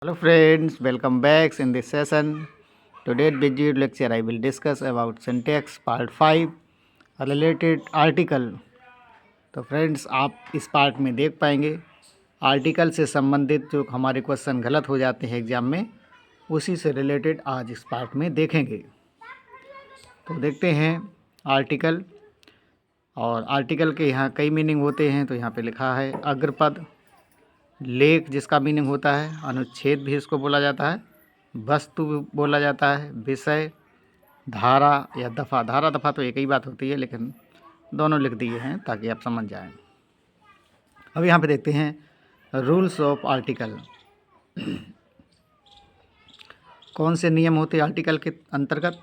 Hello friends, welcome back in this session. Today's video lecture I will discuss about syntax part 5 related article. तो friends आप इस part में देख पाएंगे article से संबंधित जो हमारे क्वेश्चन गलत हो जाते हैं एग्ज़ाम में, उसी से रिलेटेड आज इस पार्ट में देखेंगे। तो देखते हैं आर्टिकल। और आर्टिकल के यहाँ कई मीनिंग होते हैं। तो यहाँ पे लिखा है अग्रपद, लेख जिसका मीनिंग होता है, अनुच्छेद भी इसको बोला जाता है, वस्तु भी बोला जाता है, विषय, धारा या दफ़ा। धारा दफ़ा तो एक ही बात होती है, लेकिन दोनों लिख दिए हैं ताकि आप समझ जाएं। अब यहाँ पे देखते हैं रूल्स ऑफ आर्टिकल। कौन से नियम होते हैं आर्टिकल के अंतर्गत।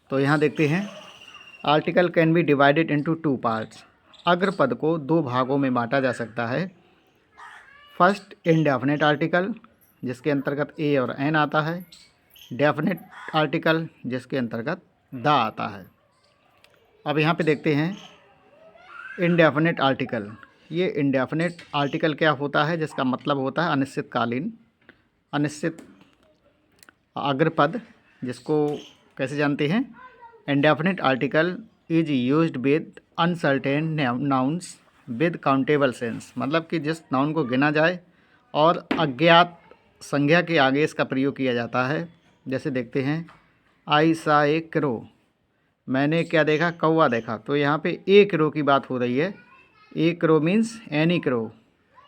तो यहाँ देखते हैं article can be divided into 2 parts. अग्रपद को 2 भागों में बांटा जा सकता है। फर्स्ट इंडेफिनिट आर्टिकल, जिसके अंतर्गत ए और एन आता है। डेफिनिट आर्टिकल, जिसके अंतर्गत द आता है। अब यहाँ पे देखते हैं इंडेफिनिट आर्टिकल। ये इंडेफिनिट आर्टिकल क्या होता है, जिसका मतलब होता है अनिश्चितकालीन, अनिश्चित अग्रपद, जिसको कैसे जानते हैं। Indefinite article is used with uncertain nouns with countable sense. मतलब कि जिस नाउन को गिना जाए और अज्ञात संज्ञा के आगे इसका प्रयोग किया जाता है। जैसे देखते हैं आई सा ए क्रो, मैंने क्या देखा, कौवा देखा। तो यहाँ पे ए क्रो की बात हो रही है। ए क्रो मीन्स एनी क्रो,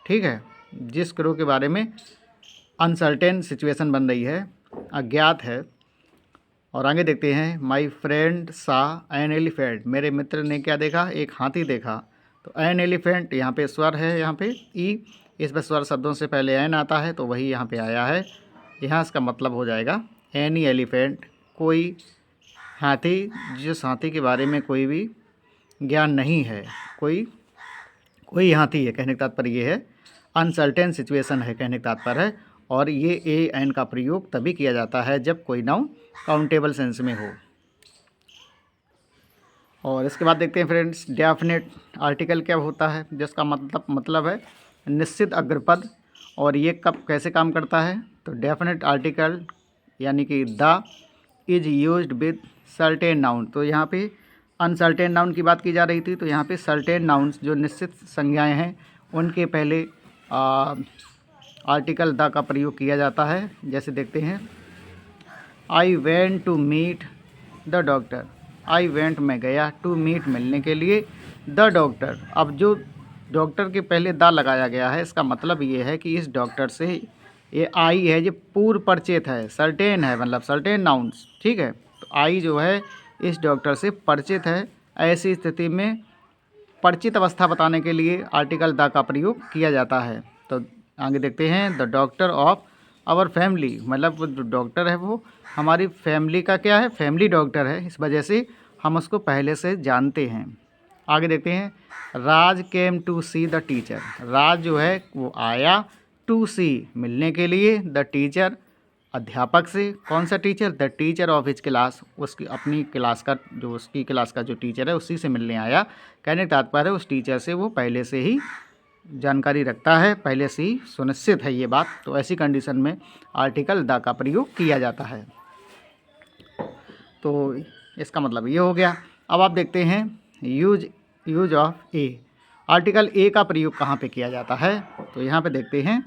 ठीक है, जिस क्रो के बारे में अनसर्टेन सिचुएशन बन रही है, अज्ञात है। और आगे देखते हैं माई फ्रेंड सा एन एलिफेंट, मेरे मित्र ने क्या देखा, एक हाथी देखा। तो एन एलिफेंट यहाँ पे स्वर है, यहाँ पे ई, इस पर स्वर शब्दों से पहले एन आता है, तो वही यहाँ पे आया है। यहाँ इसका मतलब हो जाएगा एनी एलिफेंट, कोई हाथी, जिस हाथी के बारे में कोई भी ज्ञान नहीं है, कोई हाथी है, कहने का तात्पर्य ये है। अनसर्टेन सिचुएशन है, कहने का तात्पर्य है। और ये ए एन का प्रयोग तभी किया जाता है जब कोई नाउन काउंटेबल सेंस में हो। और इसके बाद देखते हैं फ्रेंड्स डेफिनेट आर्टिकल क्या होता है, जिसका मतलब है निश्चित अग्रपद। और ये कब कैसे काम करता है। तो डेफिनेट आर्टिकल यानी कि the is used with certain noun. तो यहाँ पे अनसर्टेन नाउन की बात की जा रही थी, तो यहाँ पे सर्टेन नाउन्स जो निश्चित संज्ञाएं हैं उनके पहले आर्टिकल द का प्रयोग किया जाता है। जैसे देखते हैं I went to meet the doctor, I went मैं गया, टू मीट मिलने के लिए, द डॉक्टर। अब जो डॉक्टर के पहले द लगाया गया है, इसका मतलब ये है कि इस डॉक्टर से ये आई है, ये पूर्व परिचित है, सर्टेन है, मतलब सर्टेन नाउन्स, ठीक है। तो आई जो है इस डॉक्टर से परिचित है। ऐसी स्थिति में परिचित अवस्था बताने के लिए आर्टिकल द का प्रयोग किया जाता है। तो आगे देखते हैं the doctor of our family, मतलब वो जो डॉक्टर है वो हमारी फैमिली का क्या है, फैमिली डॉक्टर है, इस वजह से हम उसको पहले से जानते हैं। आगे देखते हैं Raj came to see the teacher, Raj जो है वो आया टू सी मिलने के लिए, द टीचर अध्यापक से। कौन सा teacher, the teacher of his class, उसकी अपनी क्लास का जो उसकी क्लास का जो टीचर है उसी से मिलने आया। कहने का तात्पर्य उस टीचर से वो पहले से ही जानकारी रखता है, पहले से ही सुनिश्चित है ये बात। तो ऐसी कंडीशन में आर्टिकल द का प्रयोग किया जाता है। तो इसका मतलब ये हो गया। अब आप देखते हैं use of A, article a का प्रयोग कहाँ पे किया जाता है। तो यहाँ पे देखते हैं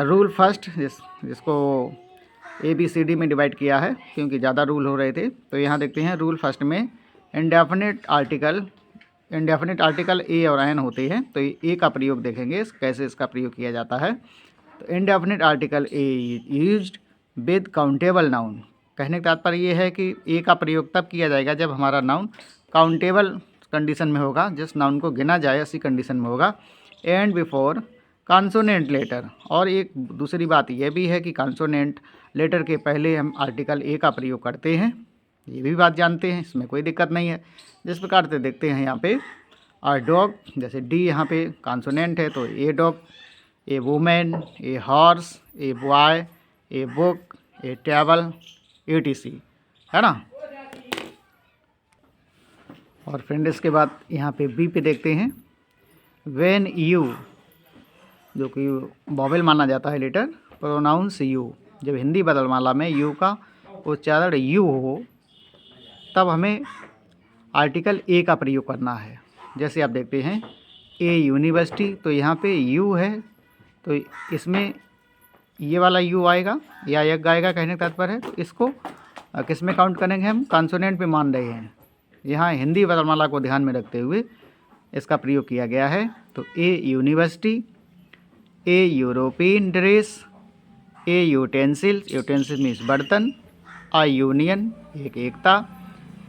रूल फर्स्ट, जिसको ABCD में डिवाइड किया है क्योंकि ज़्यादा रूल हो रहे थे। तो यहाँ देखते हैं रूल फर्स्ट में इंडेफिनिट आर्टिकल ए और एन होते हैं। तो ए का प्रयोग देखेंगे कैसे इसका प्रयोग किया जाता है। तो indefinite article A used with countable noun, कहने का तात्पर्य ये है कि ए का प्रयोग तब किया जाएगा जब हमारा नाउन काउंटेबल कंडीशन में होगा, जिस नाउन को गिना जाए उसी कंडीशन में होगा। एंड बिफोर कॉन्सोनेंट लेटर, और एक दूसरी बात यह भी है कि कॉन्सोनेंट लेटर के पहले हम आर्टिकल ए का प्रयोग करते हैं, ये भी बात जानते हैं, इसमें कोई दिक्कत नहीं है। जिस प्रकार से देखते हैं यहाँ पे डॉग, जैसे डी यहाँ पे कॉन्सोनेंट है, तो a dog, A women, a horse, a boy, a book, A table, etc, है ना। और फ्रेंड इसके बाद यहाँ पे बी पे देखते हैं व्हेन यू, जो कि वॉवेल माना जाता है लेटर, प्रोनाउंस यू, जब हिंदी वर्णमाला में यू का उच्चारण यू हो तब हमें आर्टिकल ए का प्रयोग करना है। जैसे आप देखते हैं ए यूनिवर्सिटी, तो यहाँ पे यू है तो इसमें ये वाला यू आएगा या यज्ञ आएगा, कहने का तात्पर्य है। तो इसको किस में काउंट करेंगे, हम कॉन्सोनेंट पे मान रहे हैं। यहाँ हिंदी वर्णमाला को ध्यान में रखते हुए इसका प्रयोग किया गया है। तो ए यूनिवर्सिटी, ए यूरोपियन ड्रेस, ए यूटेंसिल्स, यूटेंसिल मीन्स बर्तन, आ यूनियन एक एकता,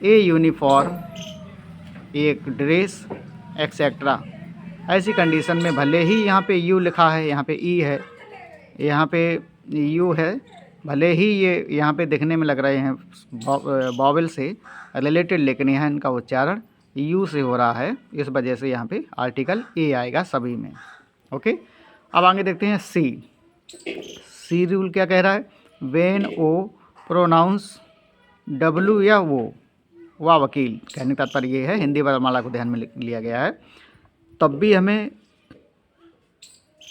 ए यूनिफॉर्म एक ड्रेस, एक्सेट्रा। ऐसी कंडीशन में भले ही यहाँ पे यू लिखा है, यहाँ पे ई है, यहाँ पे यू है, भले ही ये यहाँ पे दिखने में लग रहे हैं वॉवेल से रिलेटेड, लेकिन यहाँ इनका उच्चारण यू से हो रहा है, इस वजह से यहाँ पे आर्टिकल ए आएगा सभी में। ओके, अब आगे देखते हैं सी। सी रूल क्या कह रहा है, वेन ओ प्रोनाउंस डब्लू या वो, वाह वकील, कहने का तात्पर्य ये है, हिंदी वर्णमाला को ध्यान में लिया गया है, तब भी हमें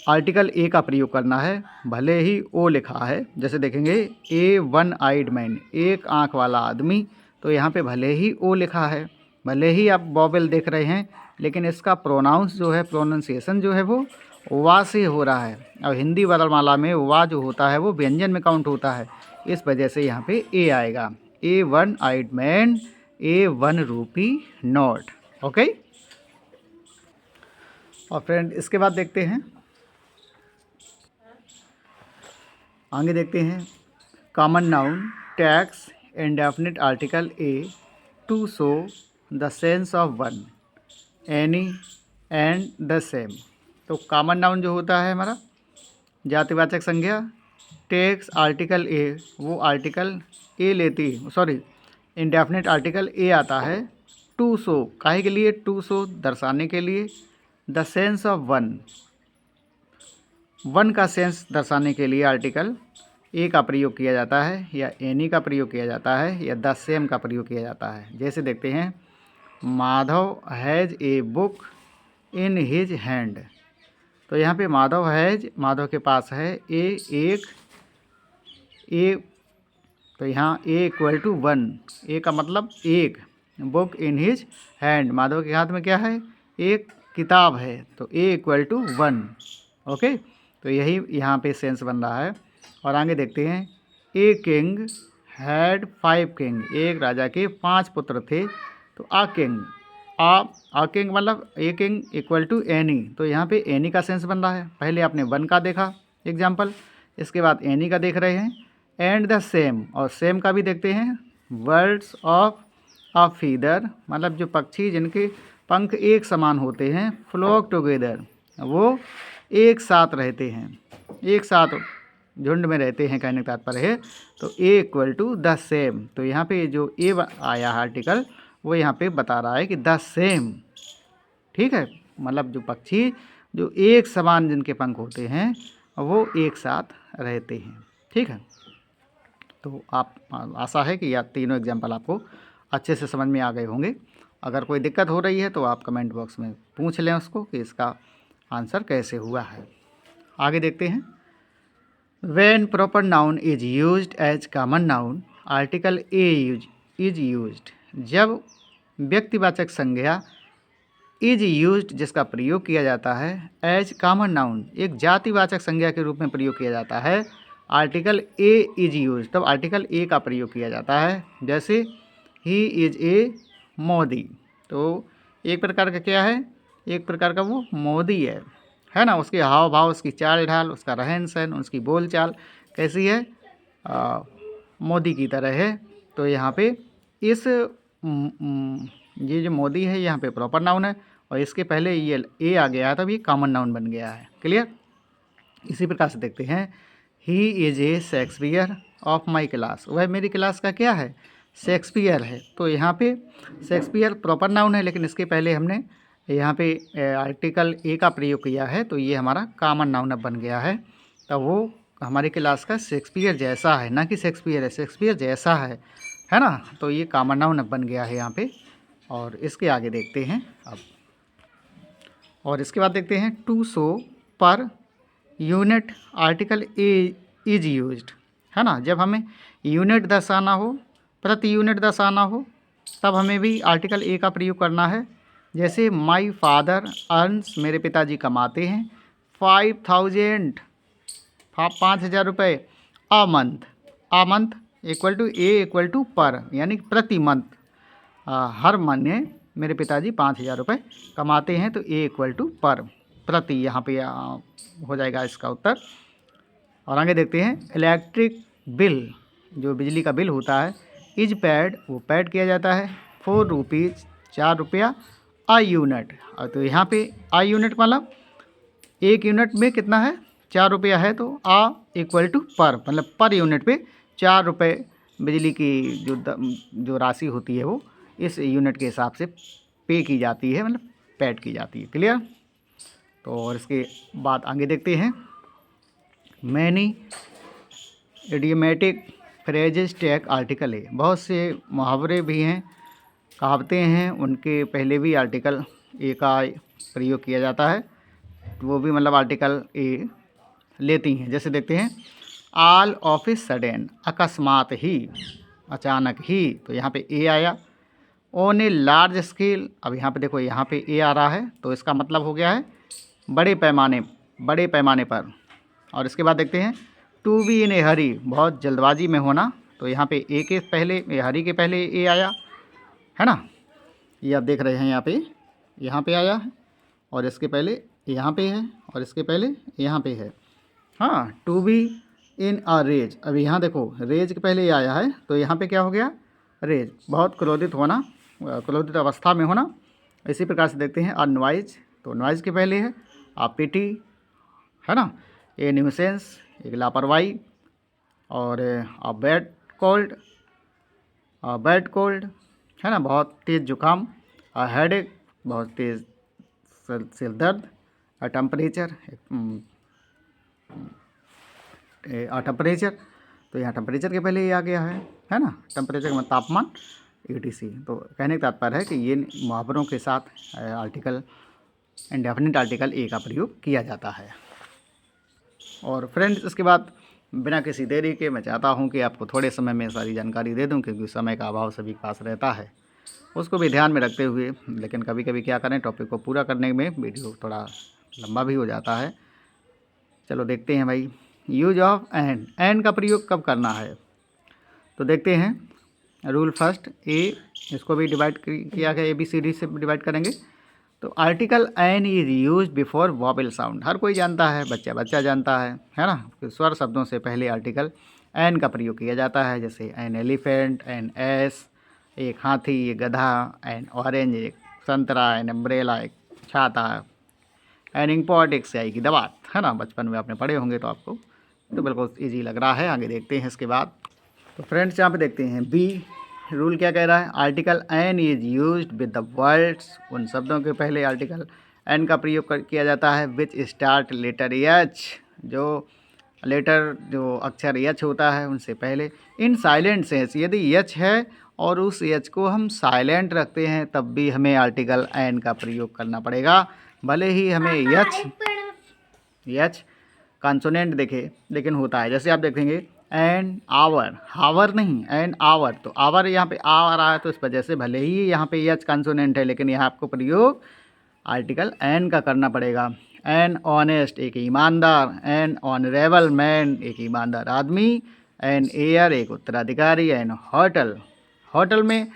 आर्टिकल ए का प्रयोग करना है, भले ही ओ लिखा है। जैसे देखेंगे ए वन आइड मैन, एक आँख वाला आदमी, तो यहाँ पे भले ही ओ लिखा है, भले ही आप वॉवेल देख रहे हैं, लेकिन इसका प्रोनाउंस जो है, प्रोनाउंसिएशन जो है वो वा से हो रहा है। और हिंदी वर्णमाला में वा जो होता है वो व्यंजन में काउंट होता है, इस वजह से यहाँ पे ए आएगा। A one eyed man, a one rupee note. Okay, और फ्रेंड इसके बाद देखते हैं, आगे देखते हैं common noun takes indefinite article a to show the sense of one, any and the same. तो कॉमन नाउन जो होता है हमारा जातिवाचक संज्ञा, टैक्स आर्टिकल ए, वो आर्टिकल ए लेती, सॉरी इंडेफिनिट आर्टिकल ए आता है। टू शो, काहे के लिए, टू शो दर्शाने के लिए, the sense of one, one का सेंस दर्शाने के लिए आर्टिकल ए का प्रयोग किया जाता है, या एनी का प्रयोग किया जाता है, या द सेम का प्रयोग किया जाता है। जैसे देखते हैं Madhav has a book in his hand, तो यहाँ पे माधव हैज़, माधव के पास है एक ए, तो यहाँ ए इक्वल टू वन, ए का मतलब एक, book in his hand, Madhav के हाथ में क्या है, एक किताब है, तो ए इक्वल टू वन। ओके, तो यही यहाँ पे सेंस बन रहा है। और आगे देखते हैं ए किंग हैड 5 किंग, एक राजा के 5 पुत्र थे, तो आ किंग, आ किंग मतलब a king equal to any, तो यहाँ पे एनी का सेंस बन रहा है। पहले आपने वन का देखा एग्जाम्पल, इसके बाद एनी का देख रहे हैं, एंड द सेम, और सेम का भी देखते हैं। वर्ड्स ऑफ अ फीदर मतलब जो पक्षी जिनके पंख एक समान होते हैं, फ्लॉक टुगेदर, वो एक साथ रहते हैं, एक साथ झुंड में रहते हैं, कहने का तात्पर्य है। तो ए इक्वल टू द सेम, तो यहाँ पे जो ए आया है आर्टिकल, वो यहाँ पे बता रहा है कि द सेम, ठीक है, मतलब जो पक्षी जो एक समान जिनके पंख होते हैं वो एक साथ रहते हैं, ठीक है। तो आप आशा है कि यह तीनों एग्जाम्पल आपको अच्छे से समझ में आ गए होंगे। अगर कोई दिक्कत हो रही है तो आप कमेंट बॉक्स में पूछ लें उसको कि इसका आंसर कैसे हुआ है। आगे देखते हैं, when proper noun is used as common noun article a is used, जब व्यक्तिवाचक संज्ञा इज यूज्ड जिसका प्रयोग किया जाता है एज कॉमन नाउन, एक जातिवाचक संज्ञा के रूप में प्रयोग किया जाता है, आर्टिकल ए इज यूज, तब आर्टिकल ए का प्रयोग किया जाता है। जैसे ही इज ए मोदी, तो एक प्रकार का क्या है, एक प्रकार का वो मोदी है ना, उसके हाव भाव, उसकी चाल ढाल, उसका रहन सहन, उसकी बोल चाल कैसी है, मोदी की तरह है। तो यहाँ पे इस ये जो मोदी है यहाँ पे प्रॉपर नाउन है, और इसके पहले ये ए आ गया है तब ये कॉमन नाउन बन गया है। क्लियर। इसी प्रकार से देखते हैं, he is a Shakespeare of my class, वह मेरी क्लास का क्या है, शेक्सपियर है। तो यहाँ पे शेक्सपियर प्रॉपर नाउन है, लेकिन इसके पहले हमने यहाँ पे आर्टिकल ए का प्रयोग किया है, तो ये हमारा कॉमन नाउन अब बन गया है। तो वो हमारी क्लास का शेक्सपियर जैसा है, ना कि शेक्सपियर है, शेक्सपियर जैसा है ना। तो ये कॉमन नाउन अब बन गया है यहाँ पे। और इसके आगे देखते हैं अब, और इसके बाद देखते हैं to show per unit article a is used, है ना। जब हमें यूनिट दर्शाना हो, प्रति यूनिट दर्शाना हो, तब हमें भी आर्टिकल ए का प्रयोग करना है। जैसे माई फादर अर्न्स, मेरे पिताजी कमाते हैं 5000, 5,000 रुपये a month. A month equal to a equal to per, यानी प्रति मंथ, हर महीने मेरे पिताजी 5,000 रुपये कमाते हैं, तो ए इक्वल टू पर, प्रति, यहाँ पे हो जाएगा इसका उत्तर। और आगे देखते हैं, इलेक्ट्रिक बिल, जो बिजली का बिल होता है, इज पेड, वो पेड किया जाता है 4 रुपीज़, 4 रुपया अ यूनिट। और तो यहाँ पे अ यूनिट मतलब एक यूनिट में कितना है, 4 रुपया है, तो अ इक्वल टू पर, मतलब पर यूनिट पे 4 रुपये बिजली की जो राशि होती है वो इस यूनिट के हिसाब से पे की जाती है, मतलब पेड की जाती है। क्लियर। तो और इसके बाद आगे देखते हैं, many idiomatic phrases tag article a, बहुत से मुहावरे भी हैं, कहावतें हैं, उनके पहले भी आर्टिकल ए का प्रयोग किया जाता है, वो भी मतलब आर्टिकल ए लेती हैं। जैसे देखते हैं, ऑल ऑफ ए सडन, अकस्मात ही, अचानक ही, तो यहाँ पे ए आया। ऑन ए लार्ज स्केल, अब यहाँ पे देखो, यहाँ पे ए आ रहा है, तो इसका मतलब हो गया है बड़े पैमाने पर। और इसके बाद देखते हैं, टू बी इन ए हरी, बहुत जल्दबाजी में होना, तो यहाँ पे ए के पहले, ए हरी के पहले ए आया, है ना। ये आप देख रहे हैं, यहाँ पे आया है, और इसके पहले यहाँ पे है, और इसके पहले यहाँ पे है। हाँ, to be in a rage, अब यहाँ देखो, रेज के पहले आया है, तो यहाँ पे क्या हो गया, रेज, बहुत क्रोधित होना, क्रोधित अवस्था में होना। इसी प्रकार से देखते हैं, अ नॉइज, तो नॉइज के पहले है अ पिटी, है ना। ए न्यूसेंस, एक लापरवाही, और अ बैड कोल्ड, है ना, बहुत तेज़ जुकाम। अ हेडेक, बहुत तेज़ सिर दर्द। अ टेम्परेचर, टेम्परेचर, तो यहाँ टेम्परेचर के पहले ये आ गया है ना। टेम्परेचर का मतलब तापमान, ETC। तो कहने का तात्पर्य है कि ये मुहावरों के साथ आर्टिकल, इंडेफिनिट आर्टिकल ए का प्रयोग किया जाता है। और फ्रेंड्स, इसके बाद बिना किसी देरी के मैं चाहता हूँ कि आपको थोड़े समय में सारी जानकारी दे दूँ, क्योंकि समय का अभाव सभी के पास रहता है, उसको भी ध्यान में रखते हुए। लेकिन कभी कभी क्या करें, टॉपिक को पूरा करने में वीडियो थोड़ा लंबा भी हो जाता है। चलो देखते हैं भाई, यूज ऑफ एंड का प्रयोग कब करना है, तो देखते हैं। रूल फर्स्ट, ए, इसको भी डिवाइड किया गया, ABCD से डिवाइड करेंगे। तो article an is use before vowel sound, हर कोई जानता है, बच्चा जानता है ना, कि स्वर शब्दों से पहले आर्टिकल एन का प्रयोग किया जाता है। जैसे एन एलिफेंट, एन एस, एक हाथी, एक गधा, एन ऑरेंज, एक संतरा, एन अम्ब्रेला, एक छाता, एन इंकपॉट, एक स्याही की दवात, है ना। बचपन में आपने पढ़े होंगे, तो आपको तो बिल्कुल ईजी लग रहा है। आगे देखते हैं इसके बाद। तो फ्रेंड्स, यहाँ पे देखते हैं बी रूल क्या कह रहा है, article an is used with the words, उन शब्दों के पहले आर्टिकल एन का प्रयोग किया जाता है, विच स्टार्ट लेटर एच, जो लेटर, जो अक्षर एच होता है उनसे पहले, इन साइलेंट सेंस, यदि एच है और उस एच को हम साइलेंट रखते हैं, तब भी हमें आर्टिकल एन का प्रयोग करना पड़ेगा, भले ही हमें एच कॉन्सोनेंट देखे लेकिन होता है। जैसे आप देखेंगे, एन आवर, हावर नहीं, एन आवर, तो आवर यहाँ पे आ रहा है, तो इस वजह से भले ही यहाँ पे एच कॉन्सोनेंट है, लेकिन यहाँ आपको प्रयोग आर्टिकल एन का करना पड़ेगा। एन ऑनेस्ट, एक ईमानदार, एन ऑनरेबल मैन, एक ईमानदार आदमी, एन एयर, एक उत्तराधिकारी, एन होटल, होटल में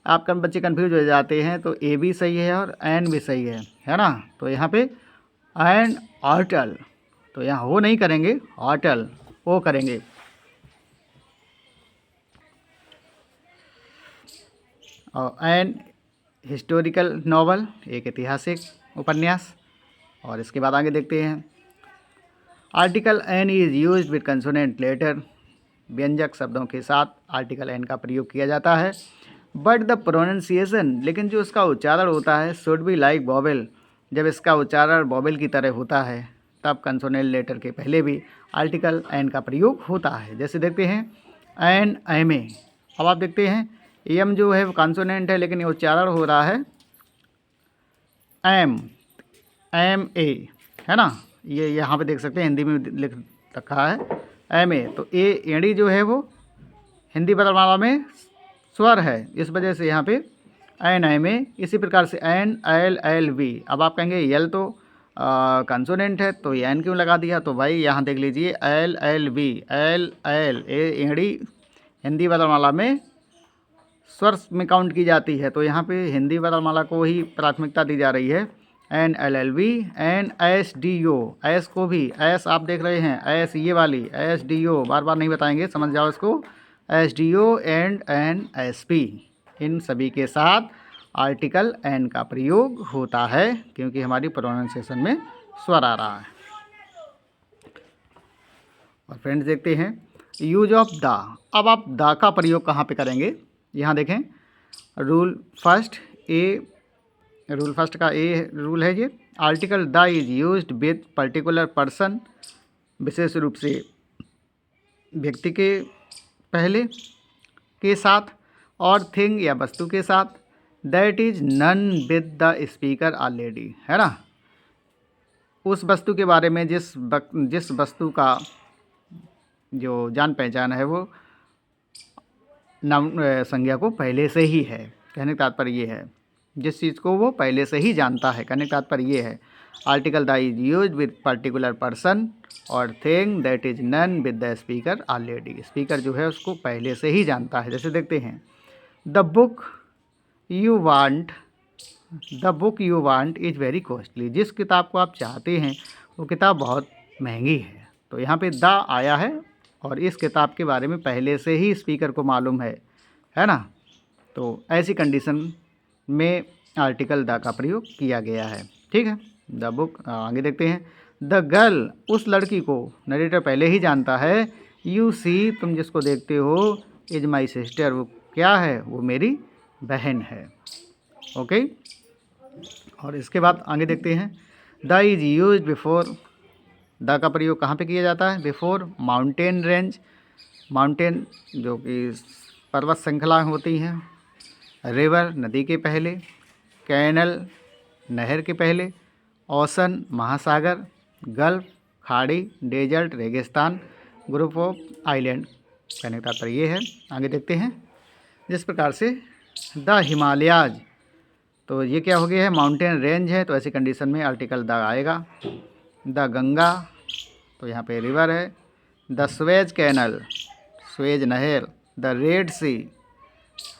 आपका बच्चे कन्फ्यूज हो जाते हैं, तो ए भी सही है और एन भी सही है ना। तो यहाँ पे एन होटल, तो यहाँ हो नहीं करेंगे, होटल ओ करेंगे। और एन हिस्टोरिकल नॉवल, एक ऐतिहासिक उपन्यास। और इसके बाद आगे देखते हैं, article an is used with consonant letter, व्यंजक शब्दों के साथ आर्टिकल एन का प्रयोग किया जाता है। बट द प्रोनाउंसिएशन, लेकिन जो इसका उच्चारण होता है, शुड बी लाइक वॉवेल, जब इसका उच्चारण वॉवेल की तरह होता है, तब कंसोनेंट लेटर के पहले भी आर्टिकल एन का प्रयोग होता है। जैसे देखते हैं, एन एम ए, अब आप देखते हैं एम जो है वो कंसोनेंट है, लेकिन ये उच्चारण हो रहा है एम ए, है ना। ये यहाँ पे देख सकते हैं, हिंदी में लिख रखा है एम ए, तो ए एड़ी जो है वो हिंदी वर्णमाला में स्वर है, इस वजह से यहाँ पे एन एम ए। इसी प्रकार से एन एल एल वी। अब आप कहेंगे यल तो कंसोनेंट है तो एन क्यों लगा दिया, तो भाई यहाँ देख लीजिए L L we, L L A एड़ी हिंदी वर्णमाला में स्वर में काउंट की जाती है, तो यहाँ पे हिंदी वर्णमाला को ही प्राथमिकता दी जा रही है। N L L V, N S D O, S को भी, एस आप देख रहे हैं एस ये वाली एस डी ओ, बार बार नहीं बताएंगे, समझ जाओ इसको, S D O and N S P, इन सभी के साथ आर्टिकल एन का प्रयोग होता है क्योंकि हमारी प्रोनाउंसिएशन में स्वर आ रहा है। और फ्रेंड्स देखते हैं यूज ऑफ द। अब आप द का प्रयोग कहाँ पे करेंगे, यहाँ देखें रूल फर्स्ट का ए रूल है ये, article the is used with particular person, विशेष रूप से व्यक्ति के पहले के साथ, और थिंग या वस्तु के साथ, that is none with the speaker already, है ना। उस वस्तु के बारे में जिस वस्तु का जो जान पहचान है वो नाम संज्ञा को पहले से ही है, कहने का तात्पर्य ये है, जिस चीज़ को वो पहले से ही जानता है, कहने का तात्पर्य ये है। Article the is used with particular person और thing that is none with the speaker already, speaker जो है उसको पहले से ही जानता है। जैसे देखते हैं the book you want is very costly, जिस किताब को आप चाहते हैं वो किताब बहुत महंगी है, तो यहाँ पे द आया है और इस किताब के बारे में पहले से ही स्पीकर को मालूम है ना। तो ऐसी कंडीशन में आर्टिकल द का प्रयोग किया गया है, ठीक है। द बुक, आगे देखते हैं द गर्ल, उस लड़की को नरेटर पहले ही जानता है। यू सी, तुम जिसको देखते हो, इज माई सिस्टर, वो क्या है, वो मेरी बहन है, ओके। और इसके बाद आगे देखते हैं the is use before, the का प्रयोग कहाँ पे किया जाता है, बिफोर माउंटेन रेंज, माउंटेन जो कि पर्वत श्रृंखला होती हैं, रिवर नदी के पहले, कैनल नहर के पहले, ओशन महासागर, गल्फ खाड़ी, डेजर्ट रेगिस्तान, ग्रुप ऑफ आइलैंड, कहने का तात्पर्य ये है। आगे देखते हैं जिस प्रकार से द हिमालयाज, तो ये क्या हो गया है, माउंटेन रेंज है, तो ऐसी कंडीशन में आर्टिकल द आएगा। द गंगा, तो यहाँ पे रिवर है। द स्वेज कैनल, स्वेज नहर। द रेड सी,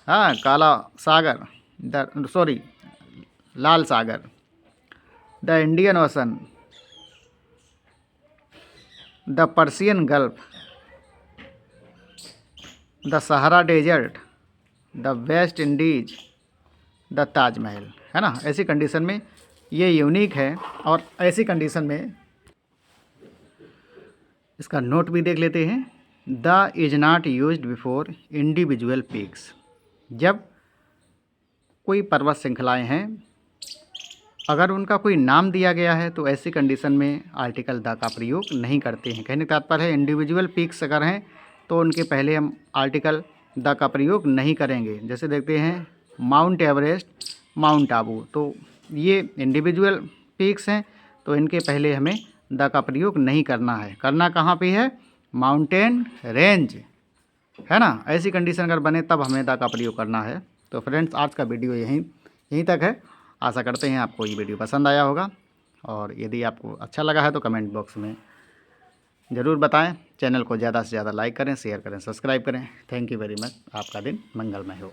हाँ काला सागर, लाल सागर। The Indian Ocean, the Persian Gulf, the Sahara Desert, the West Indies, the Taj Mahal, है ना। ऐसी कंडीशन में ये यूनिक है, और ऐसी कंडीशन में इसका नोट भी देख लेते हैं। The is not used before individual peaks, जब कोई पर्वत श्रृंखलाएँ हैं अगर उनका कोई नाम दिया गया है तो ऐसी कंडीशन में आर्टिकल द का प्रयोग नहीं करते हैं। कहने का तात्पर्य है इंडिविजुअल पीक्स अगर हैं तो उनके पहले हम आर्टिकल द का प्रयोग नहीं करेंगे। जैसे देखते हैं माउंट एवरेस्ट, माउंट आबू, तो ये इंडिविजुअल पीक्स हैं तो इनके पहले हमें द का प्रयोग नहीं करना है। करना कहाँ पे है, माउंटेन रेंज, है ना। ऐसी कंडीशन अगर बने तब हमें द का प्रयोग करना है। तो फ्रेंड्स आज का वीडियो यहीं तक है। आशा करते हैं आपको ये वीडियो पसंद आया होगा, और यदि आपको अच्छा लगा है तो कमेंट बॉक्स में ज़रूर बताएं। चैनल को ज़्यादा से ज़्यादा लाइक करें, शेयर करें, सब्सक्राइब करें। Thank you very much. आपका दिन मंगलमय हो।